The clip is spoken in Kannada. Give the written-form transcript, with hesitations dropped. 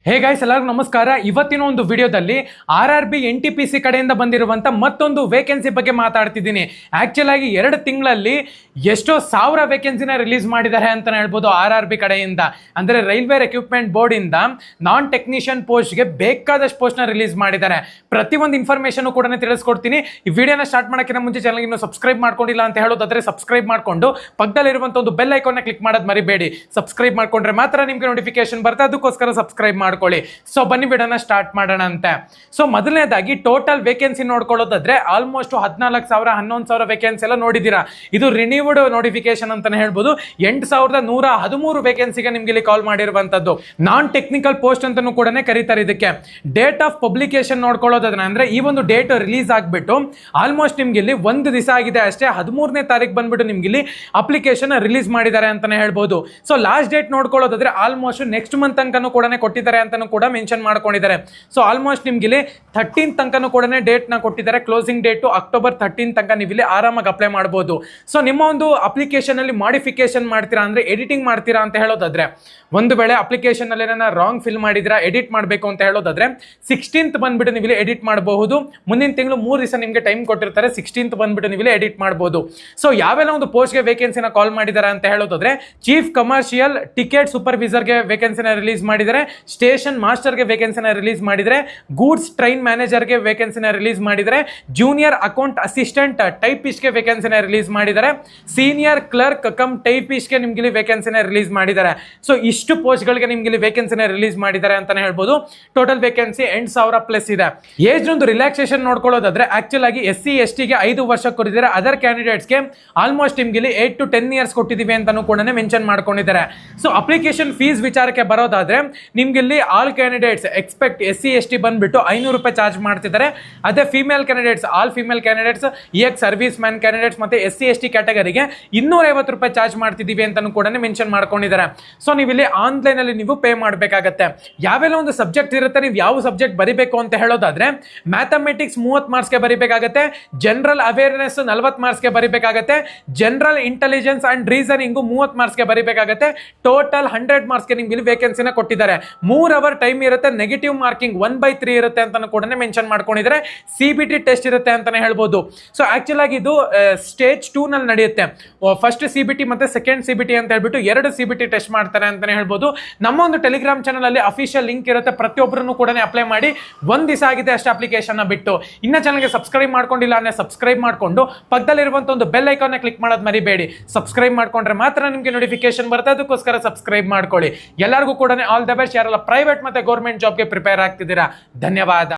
ಹೇ ಗೈಸ್, ಎಲ್ಲರಿಗೂ ನಮಸ್ಕಾರ. ಇವತ್ತಿನ ಒಂದು ವಿಡಿಯೋದಲ್ಲಿ RRB NTPC ಕಡೆಯಿಂದ ಬಂದಿರುವಂಥ ಮತ್ತೊಂದು ವೇಕೆನ್ಸಿ ಬಗ್ಗೆ ಮಾತಾಡ್ತಿದ್ದೀನಿ. ಆ್ಯಕ್ಚುಲ್ ಆಗಿ 2 ತಿಂಗಳಲ್ಲಿ ಎಷ್ಟೋ 1000 ವೇಕೆನ್ಸಿನ ರಿಲೀಸ್ ಮಾಡಿದ್ದಾರೆ ಅಂತಲೇ ಹೇಳ್ಬೋದು RRB ಕಡೆಯಿಂದ. ಅಂದರೆ ರೈಲ್ವೆ ರಿಕ್ರೂಟ್ಮೆಂಟ್ ಬೋರ್ಡಿಂದ ನಾನ್ ಟೆಕ್ನಿಷಿಯನ್ ಪೋಸ್ಟ್ಗೆ ಬೇಕಾದಷ್ಟು ಪೋಸ್ಟ್ನ ರಿಲೀಸ್ ಮಾಡಿದ್ದಾರೆ. ಪ್ರತಿಯೊಂದು ಇನ್ಫಾರ್ಮೇಷನ್ ಕೂಡ ತಿಳಿಸ್ಕೊಡ್ತೀನಿ. ಈ ವಿಡಿಯೋನ ಸ್ಟಾರ್ಟ್ ಮಾಡೋಕ್ಕಿಂತ ಮುಂಚೆ ಚಾನಲ್ಗೆ ಇನ್ನೂ ಸಬ್ಸ್ಕ್ರೈಬ್ ಮಾಡ್ಕೊಂಡಿಲ್ಲ ಅಂತ ಹೇಳೋದಾದ್ರೆ ಸಬ್ಸ್ಕ್ರೈಬ್ ಮಾಡಿಕೊಂಡು ಪಕ್ಕದಲ್ಲಿರುವಂಥ ಒಂದು ಬೆಲ್ ಐಕಾನ್ನ ಕ್ಲಿಕ್ ಮಾಡೋದು ಮರಿಬೇಡಿ. ಸಬ್ಸ್ಕ್ರೈಬ್ ಮಾಡ್ಕೊಂಡ್ರೆ ಮಾತ್ರ ನಿಮಗೆ ನೋಟಿಫಿಕೇಶನ್ ಬರುತ್ತೆ, ಅದಕ್ಕೋಸ್ಕರ ಸಬ್ಸ್ಕ್ರೈಬ್ ಮಾಡ್ಕೊಳ್ಳಿ. ಸೊ ಬನ್ನಿ ವಿಡಿಯೋನ ಸ್ಟಾರ್ಟ್ ಮಾಡೋಣ ಅಂತ. ಸೊ ಮೊದಲನೇದಾಗಿ ಟೋಟಲ್ ವೇಕೆನ್ಸಿ ನೋಡ್ಕೊಳ್ಳೋದಾದ್ರೆ ಆಲ್ಮೋಸ್ಟ್ 14,000 11,000 ವೇಕೆನ್ಸಿ ಎಲ್ಲ ನೋಡಿದ್ದೀರಾ. ಇದು ರಿನ್ಯೂವ್ಡ್ ನೋಟಿಫಿಕೇಶನ್ ಅಂತಾನೆ ಹೇಳ್ಬೋದು. 8,113 ವೇಕೆನ್ಸಿಗೆ ನಿಮ್ಗೆ ಇಲ್ಲಿ ಕಾಲ್ ಮಾಡಿರುವಂತದ್ದು. ನಾನ್ ಟೆಕ್ನಿಕಲ್ ಪೋಸ್ಟ್ ಅಂತಾನೂ ಕೂಡ ಕರೀತಾರೆ ಇದಕ್ಕೆ. ಡೇಟ್ ಆಫ್ ಪಬ್ಲಿಕೇಶನ್ ನೋಡ್ಕೊಳ್ಳೋದಾದ್ರೆ ಅಂದ್ರೆ ಈ ಒಂದು ಡೇಟ್ ರಿಲೀಸ್ ಆಗ್ಬಿಟ್ಟು ಆಲ್ಮೋಸ್ಟ್ ನಿಮ್ಗೆ ಇಲ್ಲಿ 1 ದಿವಸ ಆಗಿದೆ ಅಷ್ಟೇ. 13ನೇ ತಾರೀಕು ಬಂದ್ಬಿಟ್ಟು ನಿಮ್ಗೆ ಇಲ್ಲಿ ಅಪ್ಲಿಕೇಶನ್ ರಿಲೀಸ್ ಮಾಡಿದ್ದಾರೆ ಅಂತಾನೆ ಹೇಳ್ಬೋದು. ಸೊ ಲಾಸ್ಟ್ ಡೇಟ್ ನೋಡ್ಕೊಳ್ಳೋದಾದ್ರೆ ಆಲ್ಮೋಸ್ಟ್ ನೆಕ್ಸ್ಟ್ ಮಂತ್ ತನಕನೂ ಕೂಡ ಕೊಟ್ಟಿದ್ದಾರೆ ಅಂತಾನೂ ಕೂಡ ಮೆನ್ಷನ್ ಮಾಡ್ಕೊಂಡಿದ್ದಾರೆ. ಸೊ ಆಲ್ಮೋಸ್ಟ್ ನಿಮ್ಗೆ ಇಲ್ಲಿ 13 ತನಕನೂ ಕೂಡ ಡೇಟ್ ನ ಕೊಟ್ಟಿದ್ದಾರೆ. ಕ್ಲೋಸಿಂಗ್ ಡೇಟ್ ಅಕ್ಟೋಬರ್ 13 ತನಕ ನೀವು ಇಲ್ಲಿ ಆರಾಮಾಗಿ ಅಪ್ಲೈ ಮಾಡಬಹುದು. ಸೊ ನಿಮ್ಮ ಒಂದು ಅಪ್ಲಿಕೇಶನ್ ಅಲ್ಲಿ ಮಾಡಿಫಿಕೇಶನ್ ಮಾಡ್ತೀರಾ ಅಂದ್ರೆ ಎಡಿಟಿಂಗ್ ಮಾಡ್ತೀರಾ ಅಂತ ಹೇಳೋದಾದ್ರೆ, ಒಂದು ವೇಳೆ ಅಪ್ಲಿಕೇಶನ್ ಅಲ್ಲಿ ರಾಂಗ್ ಫಿಲ್ ಮಾಡಿದ್ರೆ ಎಡಿಟ್ ಮಾಡಬೇಕು ಅಂತ ಹೇಳೋದಾದ್ರೆ 16th ಬಂದ್ಬಿಟ್ಟು ನೀವು ಇಲ್ಲಿ ಎಡಿಟ್ ಮಾಡಬಹುದು. ಮುಂದಿನ ತಿಂಗಳು 3 ದಿವಸ ನಿಮಗೆ ಟೈಮ್ ಕೊಟ್ಟಿರ್ತಾರೆ. 16th ಬಂದ್ಬಿಟ್ಟು ನೀವು ಇಲ್ಲಿ ಎಡಿಟ್ ಮಾಡಬಹುದು. ಸೊ ಯಾವೆಲ್ಲ ಒಂದು ಪೋಸ್ಟ್ಗೆ ವೇಕೆನ್ಸಿನ ಕಾಲ್ ಮಾಡಿದ್ದಾರೆ ಅಂತ ಹೇಳೋದಾದ್ರೆ, ಚೀಫ್ ಕಮರ್ಷಿಯಲ್ ಟಿಕೆಟ್ ಸೂಪರ್ವೈಸರ್ಗೆ ವೇಕೆನ್ಸಿನ ರಿಲೀಸ್ ಮಾಡಿದರೆ, ಸ್ಟೇಷನ್ ಮಾಸ್ಟರ್ಗೆ ವೇಕೆನ್ಸಿನ ರಿಲೀಸ್ ಮಾಡಿದರೆ, ಗೂಡ್ಸ್ ಟ್ರೈನ್ ಮ್ಯಾನೇಜರ್ಗೆ ವೇಕೆನ್ಸಿನ ರಿಲೀಸ್ ಮಾಡಿದರೆ, ಜೂನಿಯರ್ ಅಕೌಂಟ್ ಅಸಿಸ್ಟೆಂಟ್ ಟೈಪಿಸ್ಟ್ಗೆ ವೇಕೆನ್ಸಿನ ರಿಲೀಸ್ ಮಾಡಿದರೆ, ಸೀನಿಯರ್ ಕ್ಲರ್ಕ್ ಕಮ್ ಟೈಪಿಸ್ಟ್ಗೆ ನಿಮ್ಗೆ ಇಲ್ಲಿ ವೇಕೆನ್ಸಿನ ರಿಲೀಸ್ ಮಾಡಿದ್ದಾರೆ. ಸೊ ಇಷ್ಟು ಪೋಸ್ಟ್ಗಳಿಗೆ ನಿಮ್ಗೆ ಇಲ್ಲಿ ವೇಕೆನ್ಸಿನ ರಿಲೀಸ್ ಮಾಡಿದ್ದಾರೆ ಅಂತಾನೆ ಹೇಳ್ಬೋದು. ಟೋಟಲ್ ವೇಕೆನ್ಸಿ 8,000 ಪ್ಲಸ್ ಇದೆ. ಏಜ್ ಒಂದು ರಿಲ್ಯಾಕ್ಸೇಷನ್ ನೋಡ್ಕೊಳ್ಳೋದಾದ್ರೆ ಆಕ್ಚುಲ್ ಆಗಿ SC ST ಗೆ 5 ವರ್ಷ ಕೊಟ್ಟಿದ್ದಾರೆ. ಅದರ್ ಕ್ಯಾಂಡಿಡೇಟ್ಸ್ಗೆ ಆಲ್ಮೋಸ್ಟ್ ನಿಮ್ಗೆ ಇಲ್ಲಿ 8 to 10 ಇಯರ್ಸ್ ಕೊಟ್ಟಿದ್ದೀವಿ ಅಂತಾನು ಕೂಡ ಮೆನ್ಷನ್ ಮಾಡ್ಕೊಂಡಿದ್ದಾರೆ. ಸೊ ಅಪ್ಲಿಕೇಶನ್ ಫೀಸ್ ವಿಚಾರಕ್ಕೆ ಬರೋದಾದ್ರೆ ನಿಮ್ಗೆ ಇಲ್ಲಿ all candidates expect SC ST ಬಂದ್ಬಿಟ್ಟು 500 ರೂಪಾಯಿ ಚಾರ್ಜ್ ಮಾಡ್ತಿದ್ದಾರೆ. ಅದೇ female candidates, all female candidates, service man candidates ಮತ್ತೆ SC ST ಕ್ಯಾಟಗರಿಗೆ 250 ರೂಪಾಯಿ ಚಾರ್ಜ್ ಮಾಡ್ತಿದ್ದೀವಿ ಅಂತಾನು ಕೂಡ ಮೆನ್ಷನ್ ಮಾಡ್ಕೊಂಡಿದ್ದಾರೆ. ಸೊ ನೀವು ಇಲ್ಲಿ ಆನ್ಲೈನ್ ಅಲ್ಲಿ ನೀವು ಪೇ ಮಾಡಬೇಕಾಗತ್ತೆ. ಯಾವೆಲ್ಲ ಒಂದು ಸಬ್ಜೆಕ್ಟ್ ಇರುತ್ತೆ, ನೀವು ಯಾವ ಸಬ್ಜೆಕ್ಟ್ ಬರಿಬೇಕು ಅಂತ ಹೇಳೋದಾದ್ರೆ ಮ್ಯಾಥಮೆಟಿಕ್ಸ್ 30 ಮಾರ್ಕ್ಸ್ಗೆ ಬರಿಬೇಕಾಗತ್ತೆ, ಜನರಲ್ ಅವೇರ್ನೆಸ್ 40 ಮಾರ್ಕ್ಸ್ಗೆ ಬರಿಬೇಕಾಗತ್ತೆ, ಜನರಲ್ ಇಂಟೆಲಿಜೆನ್ಸ್ ಅಂಡ್ ರೀಸನಿಂಗ್ 30 ಮಾರ್ಕ್ಸ್ಗೆ ಬರಿಬೇಕಾಗತ್ತೆ. ಟೋಟಲ್ 100 ಮಾರ್ಕ್ಸ್ಗೆ ನಿಮ್ಗೆ ಇಲ್ಲಿ ವೇಕೆನ್ಸಿನ ಕೊಟ್ಟಿದ್ದಾರೆ. 3 ಅವರ್ ಟೈಮ್ ಇರುತ್ತೆ. ನೆಗೆಟಿವ್ ಮಾರ್ಕಿಂಗ್ 1/3 ಇರುತ್ತೆ ಅಂತಾನು ಕೂಡ ಮೆನ್ಷನ್ ಮಾಡ್ಕೊಂಡಿದ್ದಾರೆ. CBT ಟೆಸ್ಟ್ ಇರುತ್ತೆ ಅಂತಾನೆ ಹೇಳ್ಬೋದು. ಸೊ ಆಕ್ಚುಲ್ ಆಗಿ ಇದು ಸ್ಟೇಜ್ 2 ನಲ್ಲಿ ನಡೆಯುತ್ತೆ. ಫಸ್ಟ್ CBT ಮತ್ತೆ ಸೆಕೆಂಡ್ CBT ಅಂತ ಹೇಳ್ಬಿಟ್ಟು 2 CBT ಟೆಸ್ಟ್ ಮಾಡ್ತಾರೆ ಅಂತಾನೆ ಹೇಳ್ಬೋದು. ನಮ್ಮ ಒಂದು ಟೆಲಿಗ್ರಾಮ್ ಚಾನಲ್ ಅಲ್ಲಿ ಅಫಿಷಿಯಲ್ ಲಿಂಕ್ ಇರುತ್ತೆ. ಪ್ರತಿಯೊಬ್ಬರನ್ನು ಕೂಡ ಅಪ್ಲೈ ಮಾಡಿ 1 ದಿವಸ ಆಗಿದೆ ಅಷ್ಟೇ ಅಪ್ಲಿಕೇಶನ್ ಬಿಟ್ಟು. ಇನ್ನ ಚಾನಲ್ಗೆ ಸಬ್ಸ್ಕ್ರೈಬ್ ಮಾಡ್ಕೊಂಡಿಲ್ಲ ಅಂದ್ರೆ ಸಬ್ಸ್ಕ್ರೈಬ್ ಮಾಡ್ಕೊಂಡು ಪಕ್ಕದಲ್ಲಿರುವಂತ ಒಂದು ಬೆಲ್ ಐಕಾನ್ ಕ್ಲಿಕ್ ಮಾಡೋದು ಮರಿಬೇಡಿ. ಸಬ್ಸ್ಕ್ರೈಬ್ ಮಾಡ್ಕೊಂಡ್ರೆ ಮಾತ್ರ ನಿಮಗೆ ನೋಟಿಫಿಕೇಶನ್ ಬರುತ್ತೆ, ಅದಕ್ಕೋಸ್ಕರ ಸಬ್ಸ್ಕ್ರೈಬ್ ಮಾಡ್ಕೊಳ್ಳಿ. ಎಲ್ಲರಿಗೂ ಕೂಡ ಆಲ್ ದ ಬೆಸ್ಟ್. ಯಾರೆಲ್ಲ ಪ್ರೈವೇಟ್ ಮತ್ತೆ ಗೌರ್ಮೆಂಟ್ ಜಾಬ್ಗೆ ಪ್ರಿಪೇರ್ ಆಗ್ತಿದ್ದೀರಾ, ಧನ್ಯವಾದ.